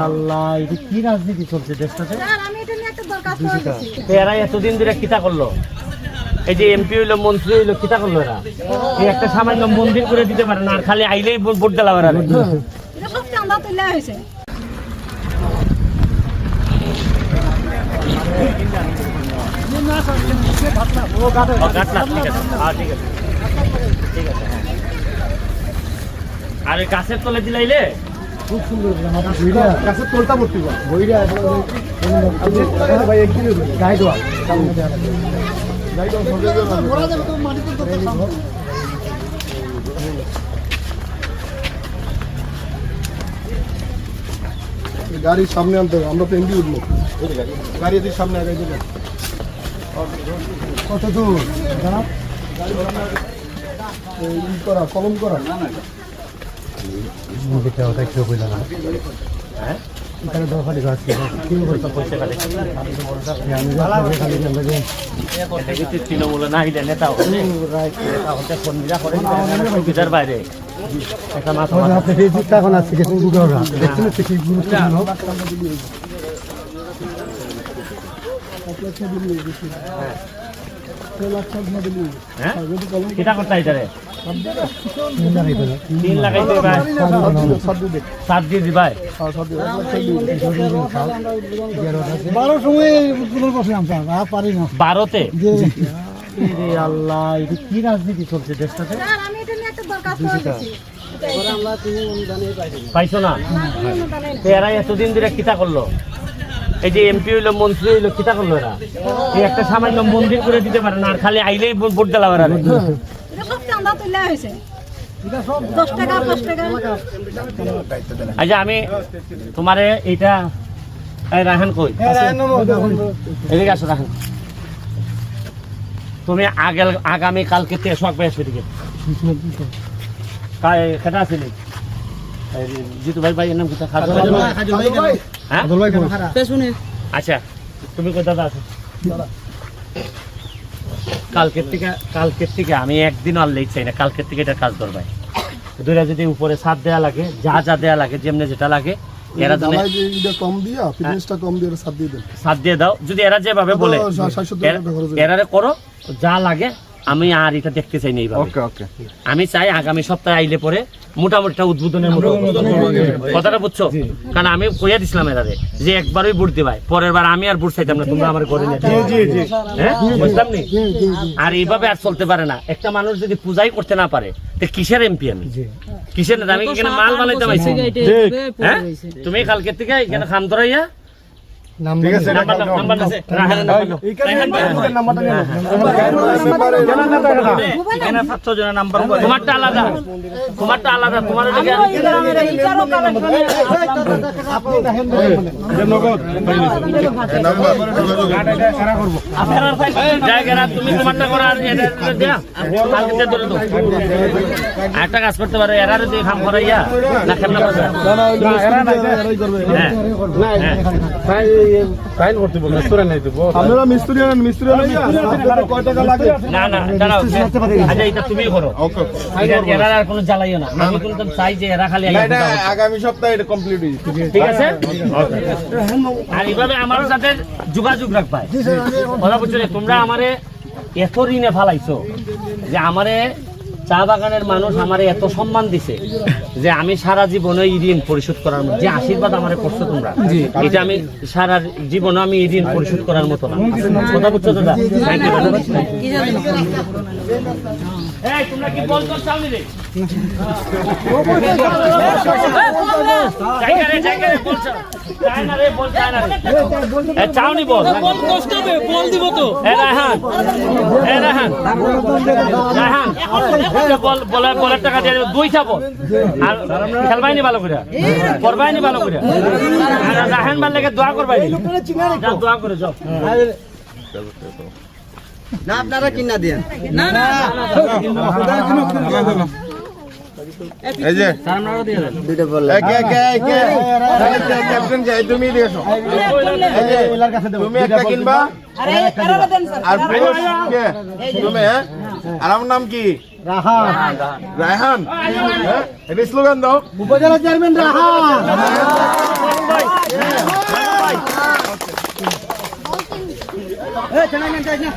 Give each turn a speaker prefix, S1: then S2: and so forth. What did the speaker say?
S1: আল্লাহ, এটা কি রাজনীতি চলছে দেশটাতে? এরা এতদিন ধরে কিতা করলো? এই যে এমপি হইলো, মন্ত্রী হইলো, কিতা করলো এরা? এই একটা সামান্য মন্দির করে দিতে পারে না, আর খালি আইলেই ভোট দিলাম এরা। আর গাছের তলে দিলাইলে খুব সুন্দর গাছের তলটা ভর্তি
S2: গাড়ির সামনে আনতে হবে, আমরা তো এমডি উঠবো, গাড়ি এদিকে সামনে আগে দেবেন। কত দূর করা কলম করা না না
S1: তৃণমূল না হইলে নেতা বাইরে একটা মাথা এখন আসছে কিটা করতে আইতারে 3 লাগাইতে ভাই 7 দিয়ে দি ভাই
S2: 12 সময় পুরো বসে আমরা আর পারি না
S1: 12 তে আল্লাহ, এটা কি রাজনীতি চলছে দেশটাতে?
S3: আমি এটা নিয়ে একটা দরখাস্ত করেছি।
S1: পাইছো না? এরা এতদিন ধরে কিতা করলো? এই যে এমপি হইলো, মন্ত্রী হইলো, কিতা করলো এরা? এই একটা সামান্য মন্দির করে দিতে পারে না, আর খালি আইলেই ভোট দিলাম এরা। আচ্ছা, আমি তোমারে এইটা রাহান কই এদিকে আসো রাহান, তুমি আগামী কালকে শখ পেয়ে আসবে দিকে কেটা আসলে জিতু ভাই ভাই এর নাম কোথা? আচ্ছা, তুমি কোথা আছো? কালকের থেকে আমি একদিন আর লেট চাই না, কালকের থেকে এটা কাজ করবাই। দুইটা যদি উপরে ছাদ দেয়া লাগে, যা দেয়া লাগে, যেমনি যেটা লাগে, এরা ছাদ দিয়ে দাও। যদি এরা যেভাবে বলে এরারে করো, যা লাগে, আমি আর এটা দেখতে চাই না এইভাবে। আমি চাই আগামী সপ্তাহে আইলে পরে মোটামুটি উদ্বোধনের মতো কথাটা বুঝছো? কারণ আমি কইয়া দিছিলাম এরারে যে একবারই ভোট দিবাই, পরের বার আমি আর ভোট চাইতাম না, তোমরা আমার ঘরে বুঝলাম নি। আর এইভাবে আর চলতে পারে না। একটা মানুষ যদি পূজাই করতে না পারে, কিসের এমপি আমি? কিসের নেতা? আমি এখানে মাল বানাইতে পাইছি। হ্যাঁ, তুমি কালকের থেকে এখানে খাম ধরাইয়া তোমারটা আলাদা, তোমার তুমি তোমারটা করা একটা কাজ করতে পারো, এরা যদি খাম করাইয়া না খেমনা তুমি করো, আর কোনো জ্বালাইও না। আমি কিন্তু চাই যে এরা খালি
S2: আগামী সপ্তাহে এটা কমপ্লিট হয়েছে,
S1: ঠিক আছে? আর এইভাবে আমার সাথে যোগাযোগ রাখবাই। কথা বুঝছো? তোমরা আমারে এত ঋণে ফালাইছো যে আমারে চা বাগানের মানুষ আমারে এত সম্মান দিছে যে আমি সারা জীবনে এই ঋণ পরিশোধ করার মতো, যে আশীর্বাদ আমারে করছো তোমরা, এটা আমি সারা জীবনে আমি এই ঋণ পরিশোধ করার মতো না। কথা বুঝছো দাদা? তোমরা কি বল করছো? আমি রে চাউনি বল দিব তো। বলের টাকা দিয়ে 2টা বল, আর খেলবাইনি ভালো করে, করবাইনি ভালো করে, রাহান ভাল লাগে দোয়া করবাইনি, দোয়া করে যাও।
S4: না আপনারা কিনা দেন না না
S2: এই যে
S4: দুটো বল
S2: ক্যাপ্টেন যাই তুমি দিয়েছো, এই যে এলার কাছে দেব, তুমি একটা কিনবা আর পুরুষ কে তুমি? আর আমার নাম কি? রাহান। রাহান, এটা স্লোগান দাও, উপজেলা চেয়ারম্যান রাহান।
S4: এই, চেনাই নেন, যাই না।